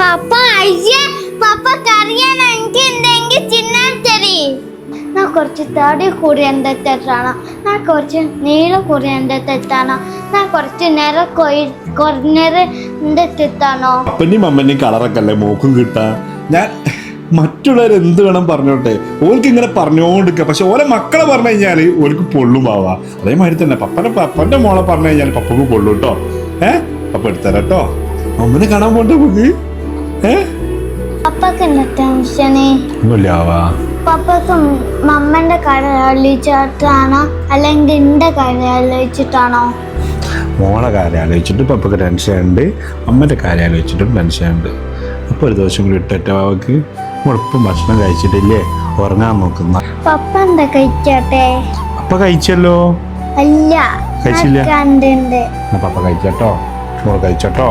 പപ്പ അയ്യേ പപ്പ കറിയാൻ എനിക്ക് എന്തെങ്കിലും ചിന്നാൽ തരി ഞാൻ കുറച്ച് തടി കൂടി എന്താ തെറ്റാണോ ഞാൻ കുറച്ച് നീളം കൂടി എന്താ തെറ്റാണോ ഞാൻ കുറച്ച് നേരം കുറഞ്ഞത് എന്താ തെറ്റാണോ അപ്പനെയും അമ്മനെയും കളറൊക്കെ അല്ലേ മോക്കും കിട്ടാ ഞാൻ മറ്റുള്ളവർ എന്ത് വേണം പറഞ്ഞോട്ടെ ഓൾക്ക് ഇങ്ങനെ പറഞ്ഞോണ്ടിരിക്കുക പക്ഷെ ഓരോ മക്കളെ പറഞ്ഞു കഴിഞ്ഞാല് ഓർക്ക് പൊള്ളും ആവാ അതേമാതിരി തന്നെ പപ്പന്റെ മോളെ പറഞ്ഞു കഴിഞ്ഞാൽ പപ്പക്ക് പൊള്ളും കേട്ടോ പപ്പ എടുത്തരാ കേട്ടോ അമ്മനെ കാണാൻ പോട്ടെ പോക്ക് പപ്പക്ക് എന്താ ടെൻഷന് ഒന്നുമില്ലാവാ പപ്പക്ക് മമ്മന്റെ കാര്യം ആലോചിച്ചിട്ടാണോ അല്ലെങ്കിൽ എന്റെ കാര്യം ആലോചിച്ചിട്ടാണോ മോളെ കാര്യം ആലോചിച്ചിട്ട് പപ്പക്ക് ടെൻഷൻ ഉണ്ട് അമ്മന്റെ കാര്യം ആലോചിച്ചിട്ടും ടെൻഷൻ ഉണ്ട് അപ്പൊ ഒരു ദിവസം കൂടി ഇട്ടേറ്റ വാവക്ക് നമ്മളിപ്പം ഭക്ഷണം കഴിച്ചിട്ടില്ലേ ഉറങ്ങാൻ നോക്കുന്ന പപ്പ എന്താ കഴിക്കട്ടെ അപ്പ കഴിച്ചല്ലോ അല്ല കഴിച്ചില്ല കണ്ടുണ്ട് പപ്പ കഴിച്ചട്ടോ മോൾ കഴിച്ചട്ടോ